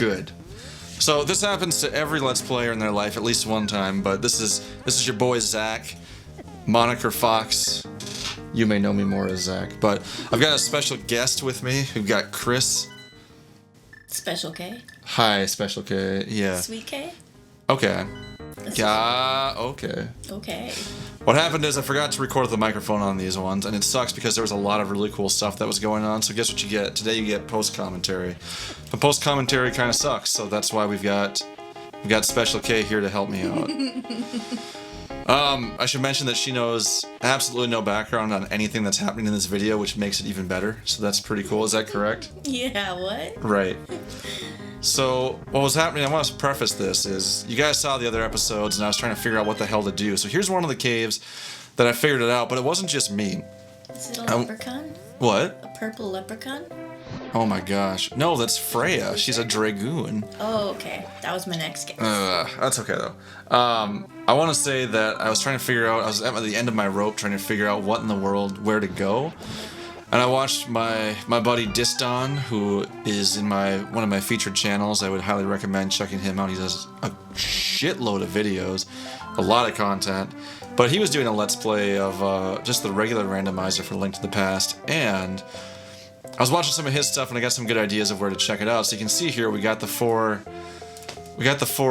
Good. So this happens to every Let's Player in their life at least one time, but this is your boy Zach, moniker Fox. You may know me more as Zach, but I've got a special guest with me. We've got Chris. Special K. Hi, Special K. Yeah. Sweet K. Okay. Yeah. Okay. Okay. What happened is I forgot to record the microphone on these ones, and it sucks because there was a lot of really cool stuff that was going on. So guess what you get? Today you get post commentary. The post commentary kind of sucks, so that's why we've got Special K here to help me out. I should mention that she knows absolutely no background on anything that's happening in this video, which makes it even better. So that's pretty cool. Is that correct? Yeah. What? Right. So what was happening, I want to preface this, is you guys saw the other episodes and I was trying to figure out what the hell to do. So here's one of the caves that I figured it out, but it wasn't just me. Is it a leprechaun? What? A purple leprechaun? Oh my gosh. No, that's Freya. She's a dragoon. Oh, okay. That was my next guess. That's okay though. I want to say that I was trying to figure out, I was at the end of my rope trying to figure out what in the world, where to go. And I watched my buddy Diston, who is in one of my featured channels. I would highly recommend checking him out. He does a shitload of videos, a lot of content. But he was doing a Let's Play of just the regular randomizer for Link to the Past. And I was watching some of his stuff, and I got some good ideas of where to check it out. So you can see here we got the four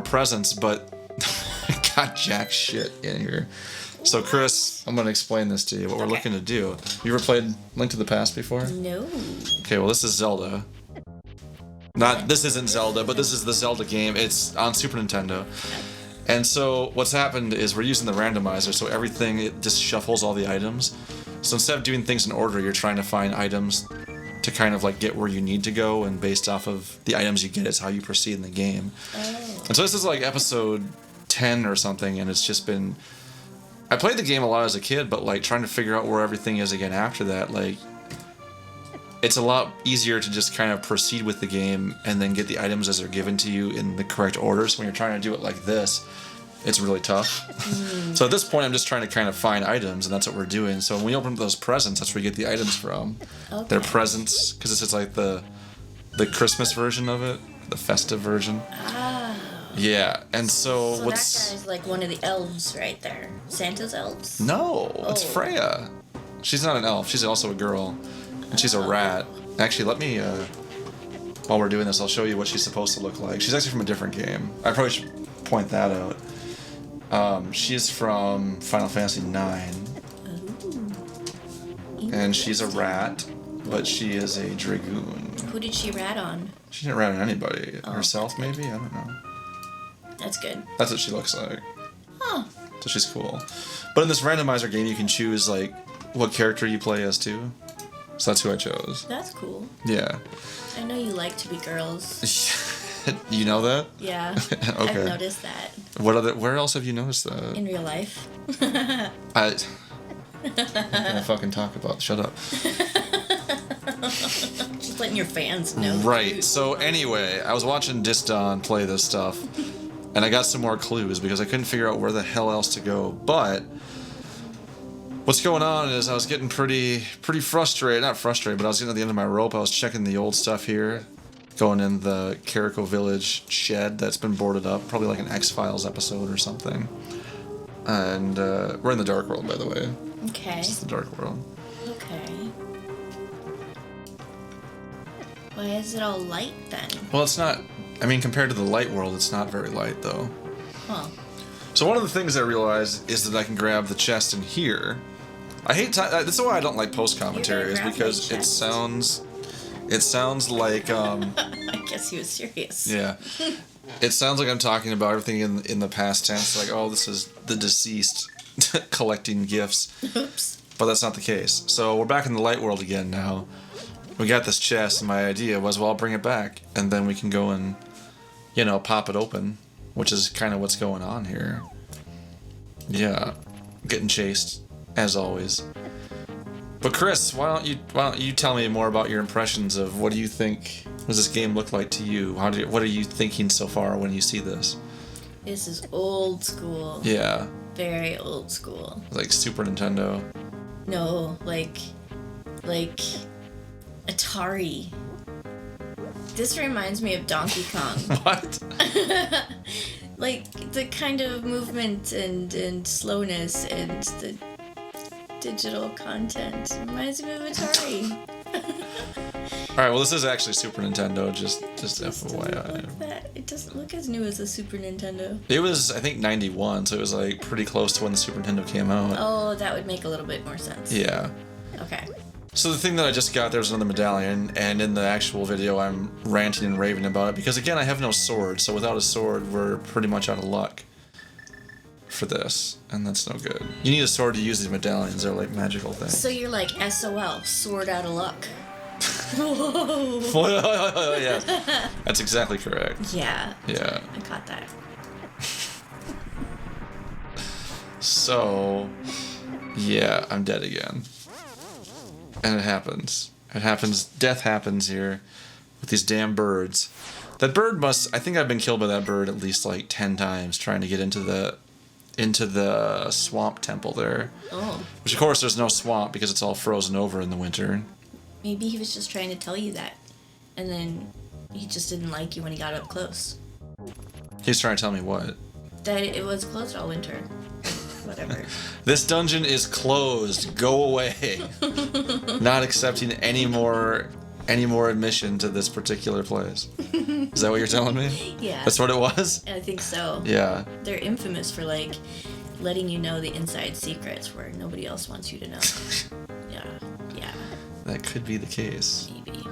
presents, but I got jack shit in here. So Chris, I'm going to explain this to you, what we're looking to do. You ever played Link to the Past before? No. Okay, well this is Zelda. This isn't Zelda, but this is the Zelda game. It's on Super Nintendo. And so what's happened is we're using the randomizer, so everything, it just shuffles all the items. So instead of doing things in order, you're trying to find items to kind of like get where you need to go, and based off of the items you get is how you proceed in the game. Oh. And so this is like episode 10 or something, and it's just been... I played the game a lot as a kid, but like trying to figure out where everything is again after that, like it's a lot easier to just kind of proceed with the game and then get the items as they're given to you in the correct order. So when you're trying to do it like this, it's really tough. So at this point, I'm just trying to kind of find items, and that's what we're doing. So when we open up those presents, that's where you get the items from. Okay. They're presents, because this is like the Christmas version of it, the festive version. Ah. Yeah, and so So what's... that guy's like one of the elves right there. Santa's elves? No, it's Oh. Freya. She's not an elf. She's also a girl, and she's a rat. Actually, let me, while we're doing this, I'll show you what she's supposed to look like. She's actually from a different game. I probably should point that out. She's from Final Fantasy IX, and she's a rat, but she is a dragoon. Who did she rat on? She didn't rat on anybody. Oh. Herself, maybe? I don't know. That's good. That's what she looks like. Huh. So she's cool. But in this randomizer game, you can choose like what character you play as too. So that's who I chose. That's cool. Yeah. I know you like to be girls. You know that? Yeah. Okay. I've noticed that. Where else have you noticed that? In real life. I'm gonna fucking talk about. Shut up. Just letting your fans know. Right. So anyway, I was watching Diston play this stuff, and I got some more clues because I couldn't figure out where the hell else to go. But what's going on is I was getting pretty frustrated. Not frustrated, but I was getting at the end of my rope. I was checking the old stuff here, going in the Carico Village shed that's been boarded up, probably like an X-Files episode or something. And we're in the Dark World, by the way. Okay. This is the Dark World. Okay. Why is it all light then? Well, it's not... I mean, compared to the light world, it's not very light, though. Huh. So one of the things I realized is that I can grab the chest in here. I hate... This is why I don't like post-commentary, is because it sounds... It sounds like... I guess he was serious. Yeah. It sounds like I'm talking about everything in the past tense. Like, oh, this is the deceased collecting gifts. Oops. But that's not the case. So we're back in the light world again now. We got this chest, and my idea was, well, I'll bring it back, and then we can go and, you know, pop it open, which is kind of what's going on here. Yeah, getting chased, as always. But Chris, why don't you tell me more about your impressions of what do you think does this game look like to you? What are you thinking so far when you see this? This is old school. Yeah. Very old school. Like Super Nintendo. No, like Atari. This reminds me of Donkey Kong. What? Like, the kind of movement and slowness and the digital content reminds me of Atari. Alright, well this is actually Super Nintendo, just Doesn't look FYI. like that. It doesn't look as new as the Super Nintendo. It was, I think, 91, so it was like pretty close to when the Super Nintendo came out. Oh, that would make a little bit more sense. Yeah. Okay. So the thing that I just got, there's another medallion, and in the actual video I'm ranting and raving about it, because again, I have no sword, so without a sword, we're pretty much out of luck for this, and that's no good. You need a sword to use these medallions, they're like magical things. So you're like SOL, sword out of luck. Yes, that's exactly correct. Yeah. Yeah. I caught that. So, yeah, I'm dead again. And it happens. It happens. Death happens here with these damn birds. That bird must... I think I've been killed by that bird at least like 10 times trying to get into the swamp temple there. Oh. Which, of course, there's no swamp because it's all frozen over in the winter. Maybe he was just trying to tell you that. And then he just didn't like you when he got up close. He's trying to tell me what? That it was closed all winter. Whatever. This dungeon is closed. Go away. Not accepting any more admission to this particular place. Is that what you're telling me? Yeah. That's what it was? I think so. Yeah. They're infamous for, like, letting you know the inside secrets where nobody else wants you to know. Yeah. That could be the case. Maybe.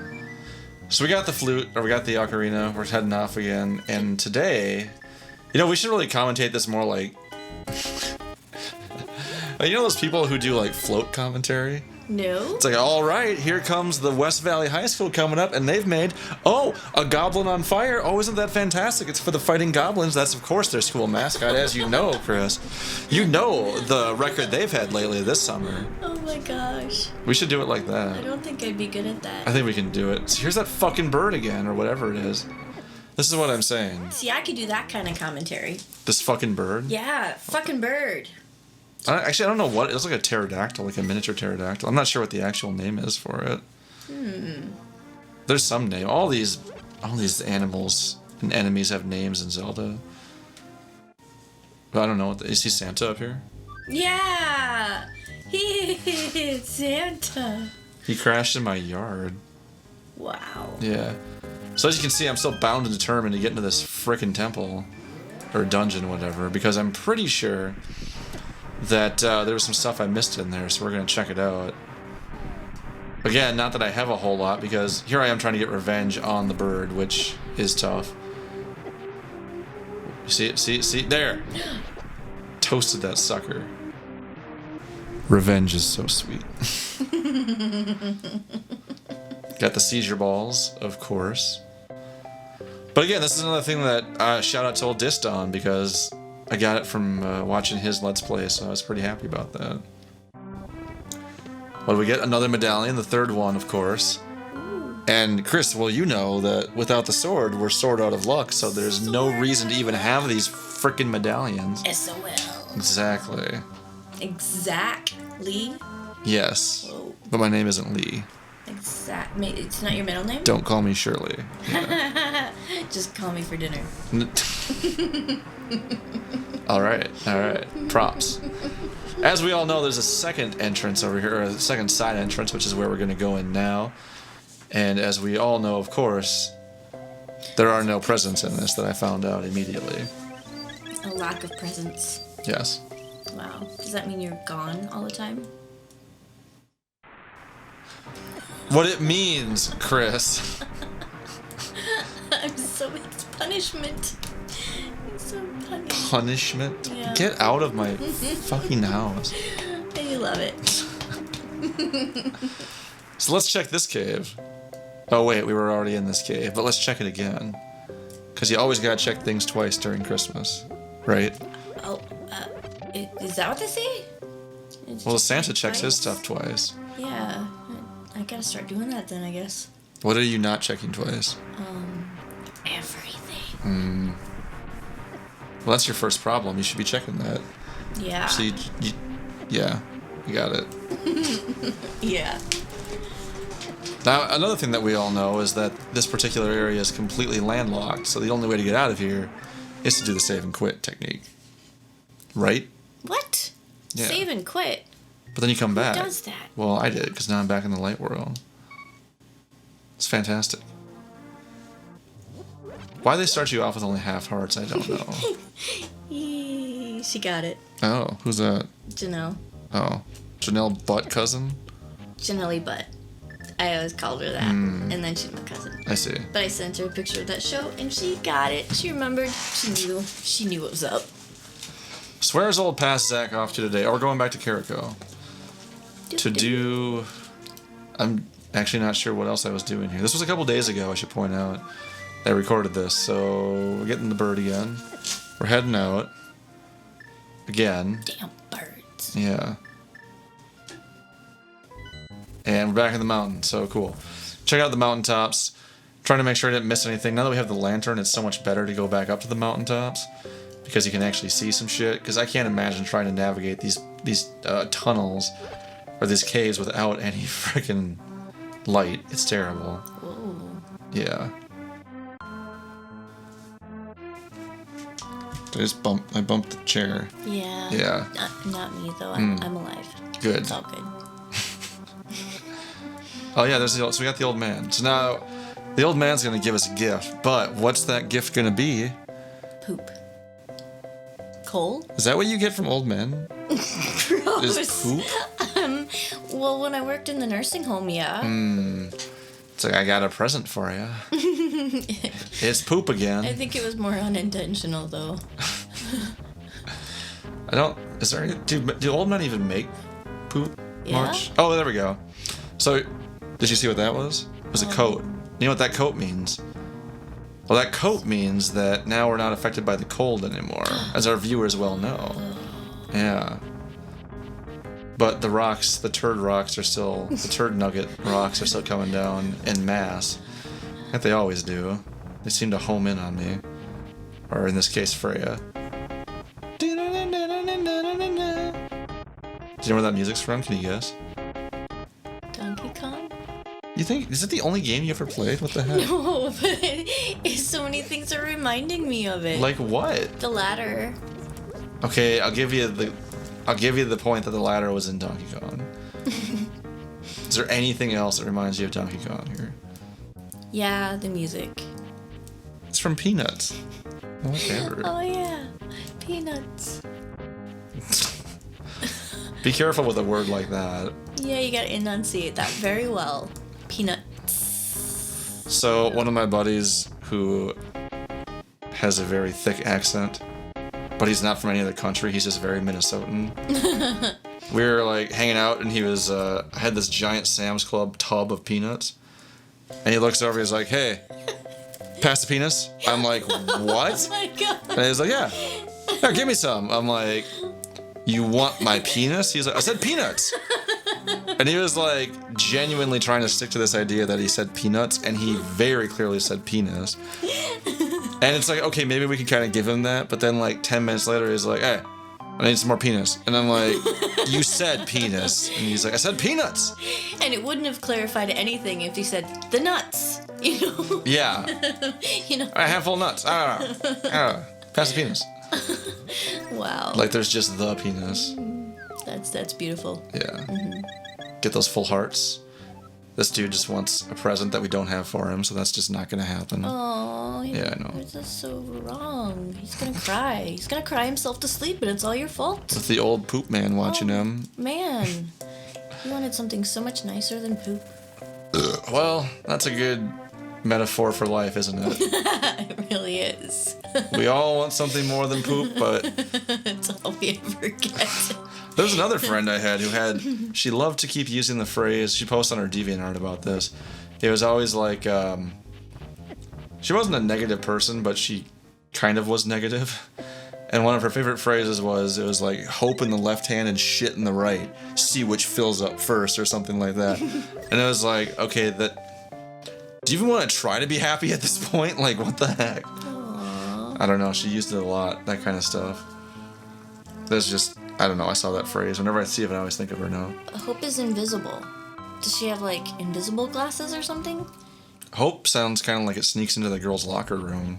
So we got the flute, or we got the ocarina. We're heading off again. And today, we should really commentate this more like... You know those people who do, like, float commentary? No? It's like, all right, here comes the West Valley High School coming up, and they've made, a goblin on fire. Oh, isn't that fantastic? It's for the fighting goblins. That's, of course, their school mascot, as you know, Chris. You know the record they've had lately this summer. Oh my gosh. We should do it like I that. don't think I'd be good at I that. think we can do it. So here's that fucking bird again, or whatever it is. This is what I'm saying. See, I could do that kind of commentary. This fucking bird? Yeah, fucking bird. Actually, I don't know what. It looks like a pterodactyl, like a miniature pterodactyl. I'm not sure what the actual name is for it. There's some name. All these animals and enemies have names in Zelda. But I don't know. Is he Santa up here? Yeah! It's Santa. He crashed in my yard. Wow. Yeah. So as you can see, I'm still bound and determined to get into this frickin' temple. Or dungeon, whatever. Because I'm pretty sure that there was some stuff I missed in there, so we're going to check it out. Again, not that I have a whole lot, because here I am trying to get revenge on the bird, which is tough. You see, there! Toasted that sucker. Revenge is so sweet. Got the seizure balls, of course. But again, this is another thing that shout out to old Diston, because I got it from watching his Let's Play, so I was pretty happy about that. What do we get? Another medallion, the third one, of course. And Chris, well, you know that without the sword, we're sword out of luck, so there's no reason to even have these frickin' medallions. SOL. Exactly. Exactly? Yes. Whoa. But my name isn't Lee. It's not your middle name? Don't call me Shirley. Yeah. Just call me for dinner. All right. Props. As we all know, there's a second entrance over here, or a second side entrance, which is where we're going to go in now. And as we all know, of course, there are no presents in this that I found out immediately. A lack of presents. Yes. Wow. Does that mean you're gone all the time? What it means, Chris. It's punishment. It's so punishment. Punishment? Yeah. Get out of my fucking house. I love it. So let's check this cave. Oh wait, we were already in this cave, but let's check it again. Because you always gotta check things twice during Christmas, right? Oh, is that what they say? Well, Santa checks his stuff twice. Yeah, I gotta start doing that then, I guess. What are you not checking twice? Everything. Well, that's your first problem. You should be checking that. Yeah. So yeah, you got it. Yeah. Now, another thing that we all know is that this particular area is completely landlocked, so the only way to get out of here is to do the save and quit technique. Right? What? Yeah. Save and quit? But then you come back. Who does that? Well, I did, because now I'm back in the light world. It's fantastic. Why they start you off with only half hearts, I don't know. She got it. Oh, who's that? Janelle. Oh, Janelle Butt cousin? Janelle Butt. I always called her that. And then she's my cousin. I see. But I sent her a picture of that show, and she got it. She remembered. She knew. She knew what was up. Swears old pass Zach off to today, or we're going back to Carrico. To do... I'm actually not sure what else I was doing here. This was a couple days ago, I should point out. I recorded this, so we're getting the bird again. We're heading out. Again. Damn birds. Yeah. And we're back in the mountain, so cool. Check out the mountaintops. Trying to make sure I didn't miss anything. Now that we have the lantern, it's so much better to go back up to the mountaintops. Because you can actually see some shit. Because I can't imagine trying to navigate these tunnels or these caves without any freaking light. It's terrible. Whoa. Yeah. I bumped the chair. Yeah. Yeah. Not me though. I'm alive. Good. It's all good. Oh yeah, so we got the old man. So now the old man's gonna give us a gift, but what's that gift gonna be? Poop. Coal? Is that what you get from old men? Gross. Is poop? Well, when I worked in the nursing home, yeah. It's like I got a present for you. It's poop again. I think it was more unintentional though. I don't. Is there? Do old men even make poop Yeah. much? Oh, there we go. So, did you see what that was? It was a coat. You know what that coat means? Well, that coat means that now we're not affected by the cold anymore, as our viewers well know. Yeah. But the rocks, the turd nugget rocks are still coming down en masse. Like they always do. They seem to home in on me. Or in this case, Freya. Do you know where that music's from? Can you guess? Donkey Kong? You think, is it the only game you ever played? What the heck? No, but so many things are reminding me of it. Like what? The ladder. Okay, I'll give you the point that the ladder was in Donkey Kong. Is there anything else that reminds you of Donkey Kong here? Yeah, the music. It's from Peanuts. Whatever. Oh yeah, peanuts. Be careful with a word like that. Yeah, you gotta enunciate that very well. Peanuts. So, one of my buddies who has a very thick accent, but he's not from any other country, he's just very Minnesotan. We were like hanging out and he was, I had this giant Sam's Club tub of peanuts. And he looks over, he's like, hey, pass the penis? I'm like, what? Oh my god. And he's like, yeah, give me some. I'm like, you want my penis? He's like, I said peanuts. And he was like genuinely trying to stick to this idea that he said peanuts, and he very clearly said penis. And it's like, okay, maybe we can kind of give him that, but then like 10 minutes later, he's like, hey, I need some more penis. And I'm like, you said penis. And he's like, I said peanuts. And it wouldn't have clarified anything if he said the nuts. You know? Yeah. You know? A handful of nuts. Pass the penis. Wow. Like there's just the penis. That's beautiful. Yeah. Get those full hearts. This dude just wants a present that we don't have for him, so that's just not gonna happen. Oh, Yeah, I know. This is so wrong. He's gonna cry. He's gonna cry himself to sleep, and it's all your fault. With the old poop man watching him. Man, you wanted something so much nicer than poop. Well, that's a good metaphor for life, isn't it? It really is. We all want something more than poop, but It's all we ever get. there's another friend I had who she loved to keep using the phrase, she posted on her DeviantArt about this. It was always like, she wasn't a negative person, but she kind of was negative. And one of her favorite phrases was, it was like, hope in the left hand and shit in the right. See which fills up first, or something like that. And it was like, okay, do you even want to try to be happy at this point? Like, what the heck? Aww. I don't know, she used it a lot, that kind of stuff. There's just, I don't know, I saw that phrase. Whenever I see it, I always think of her now. Hope is invisible. Does she have, like, invisible glasses or something? Hope sounds kind of like it sneaks into the girls' locker room.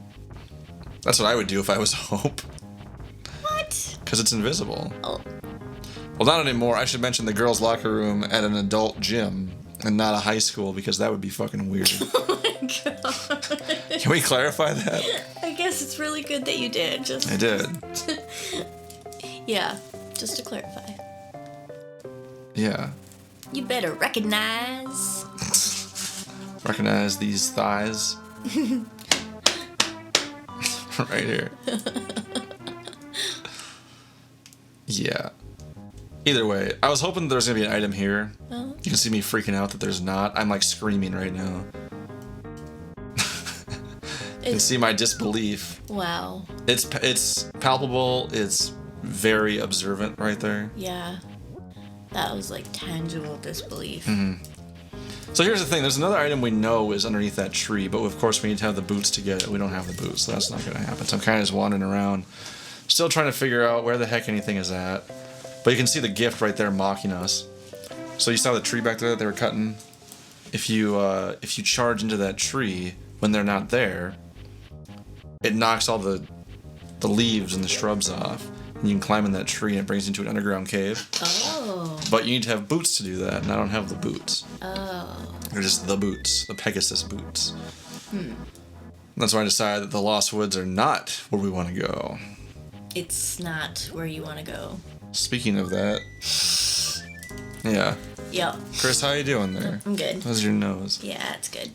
That's what I would do if I was Hope. What? Because it's invisible. Oh. Well, not anymore. I should mention the girls' locker room at an adult gym and not a high school, because that would be fucking weird. Oh my god. Can we clarify that? I guess it's really good that you did. I did. Yeah, just to clarify. Yeah. You better recognize. Recognize these thighs. Right here. Yeah. Either way, I was hoping there was gonna be an item here. Oh. You can see me freaking out that there's not. I'm like screaming right now. You can see my disbelief. Wow. It's palpable. It's very observant right there. Yeah. That was like tangible disbelief. Mm-hmm. So here's the thing. There's another item we know is underneath that tree, but of course we need to have the boots to get it. We don't have the boots, so that's not going to happen. So I'm kind of just wandering around, still trying to figure out where the heck anything is at. But you can see the gift right there mocking us. So you saw the tree back there that they were cutting? If you charge into that tree when they're not there, it knocks all the leaves and the shrubs off. And you can climb in that tree and it brings you into an underground cave. Oh. But you need to have boots to do that, and I don't have the boots. Oh. They're just the boots, the Pegasus boots. That's why I decided that the Lost Woods are not where we want to go. It's not where you want to go. Speaking of that, yeah. Yep. Chris, how you doing there? I'm good. How's your nose? Yeah, it's good.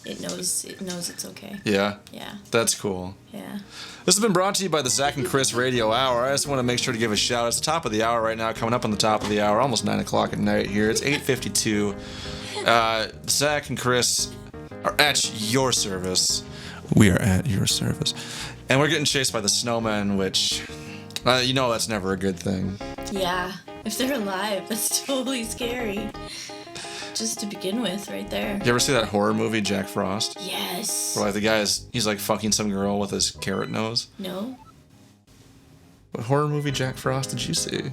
It knows it's okay. Yeah? Yeah. That's cool. Yeah. This has been brought to you by the Zach and Chris Radio Hour. I just want to make sure to give a shout out. It's the top of the hour right now, coming up on the top of the hour, almost 9 o'clock at night here. It's 8:52. Zach and Chris are at your service. We are at your service. And we're getting chased by the snowmen, which, you know that's never a good thing. Yeah. If they're alive, that's totally scary. Just to begin with, right there. You ever see that horror movie, Jack Frost? Yes. Where like the he's like fucking some girl with his carrot nose? No. What horror movie, Jack Frost, did you see?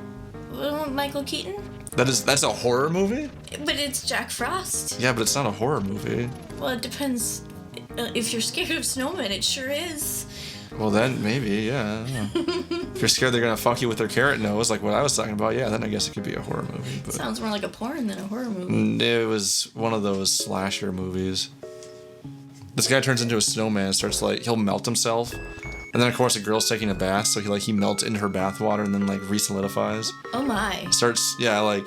Michael Keaton? That's a horror movie? But it's Jack Frost. Yeah, but it's not a horror movie. Well, it depends. If you're scared of snowmen, it sure is. Well, then maybe, yeah. I don't know. If you're scared they're gonna fuck you with their carrot nose, like what I was talking about, yeah, then I guess it could be a horror movie. But Sounds more like a porn than a horror movie. it was one of those slasher movies. This guy turns into a snowman, starts like he'll melt himself, and then of course a girl's taking a bath, so he melts into her bath water and then like resolidifies. Oh my. Starts like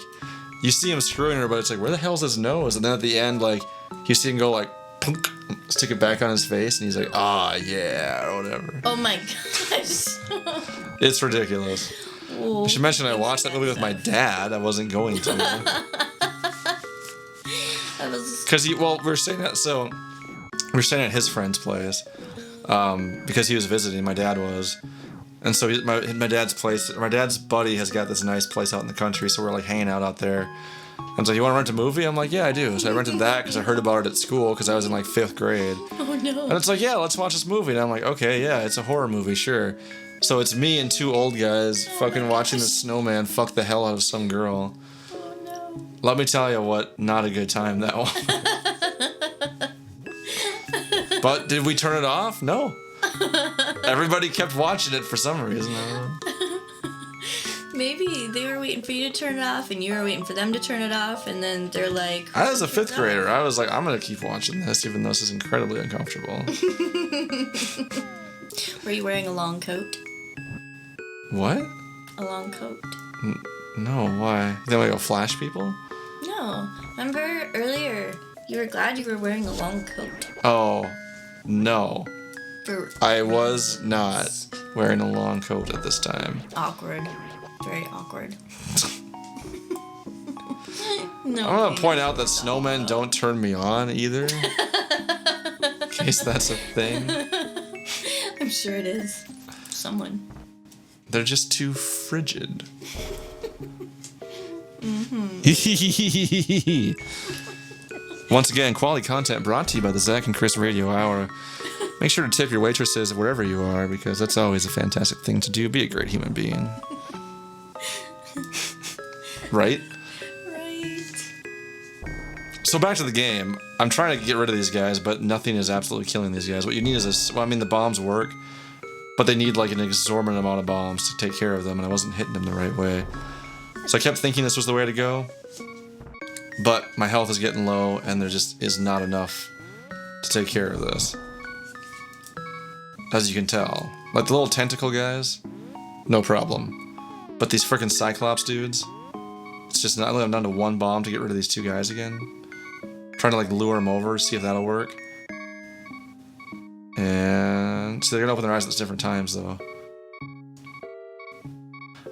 you see him screwing her, but it's like where the hell's his nose? And then at the end, like you see him go like punk, stick it back on his face, and he's like, yeah, or whatever. Oh my gosh. It's ridiculous. Ooh, I should mention I watched that movie with my dad. I wasn't going to. Because we were staying at his friend's place because he was visiting. My dad was, and so my dad's place. My dad's buddy has got this nice place out in the country, so we're like hanging out there. And so, you want to rent a movie? I'm like, yeah, I do. So I rented that because I heard about it at school because I was in like 5th grade. Oh no. And it's like, yeah, let's watch this movie. And I'm like, okay, yeah, it's a horror movie, sure. So it's me and 2 old guys fucking watching the snowman fuck the hell out of some girl. Oh no. Let me tell you what, not a good time that was. But did we turn it off? No. Everybody kept watching it for some reason. Maybe they were waiting for you to turn it off and you were waiting for them to turn it off, and then they're like... I was a 5th grader. I was like, I'm going to keep watching this even though this is incredibly uncomfortable. Were you wearing a long coat? What? A long coat? No, why? You think we go flash people? No. Remember earlier, you were glad you were wearing a long coat. Oh, no. I was not purposes. wearing a long coat at this time. Awkward. Very awkward. No. I want to point out that snowmen don't turn me on either. In case that's a thing. I'm sure it is. Someone. They're just too frigid. Once again, quality content brought to you by the Zach and Chris Radio Hour. Make sure to tip your waitresses wherever you are, because that's always a fantastic thing to do. Be a great human being. Right? Right. So back to the game. I'm trying to get rid of these guys, but nothing is absolutely killing these guys. What you need is the bombs work, but they need like an exorbitant amount of bombs to take care of them, and I wasn't hitting them the right way. So I kept thinking this was the way to go, but my health is getting low, and there just is not enough to take care of this. As you can tell. Like the little tentacle guys, no problem. But these frickin' Cyclops dudes, it's just not. I'm down to one bomb to get rid of these two guys again. Trying to like lure them over, see if that'll work. And so they're gonna open their eyes at different times though.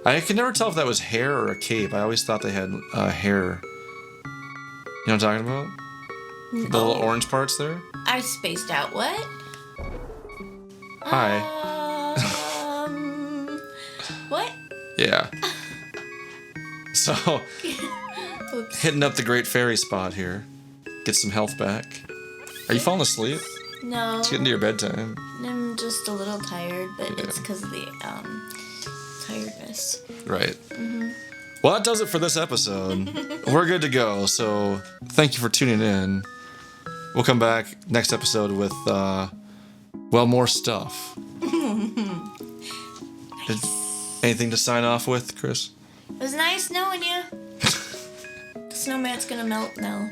I could never tell if that was hair or a cape. I always thought they had hair. You know what I'm talking about? No. The little orange parts there? I spaced out. What? Hi. What? Yeah. So, Oops. hitting up the Great Fairy spot here. Get some health back. Are you falling asleep? No. It's getting to your bedtime. I'm just a little tired, but it's because of the tiredness. Right. Well, that does it for this episode. We're good to go, so thank you for tuning in. We'll come back next episode with, more stuff. Anything to sign off with, Chris? It was nice knowing you. The snowman's gonna melt now.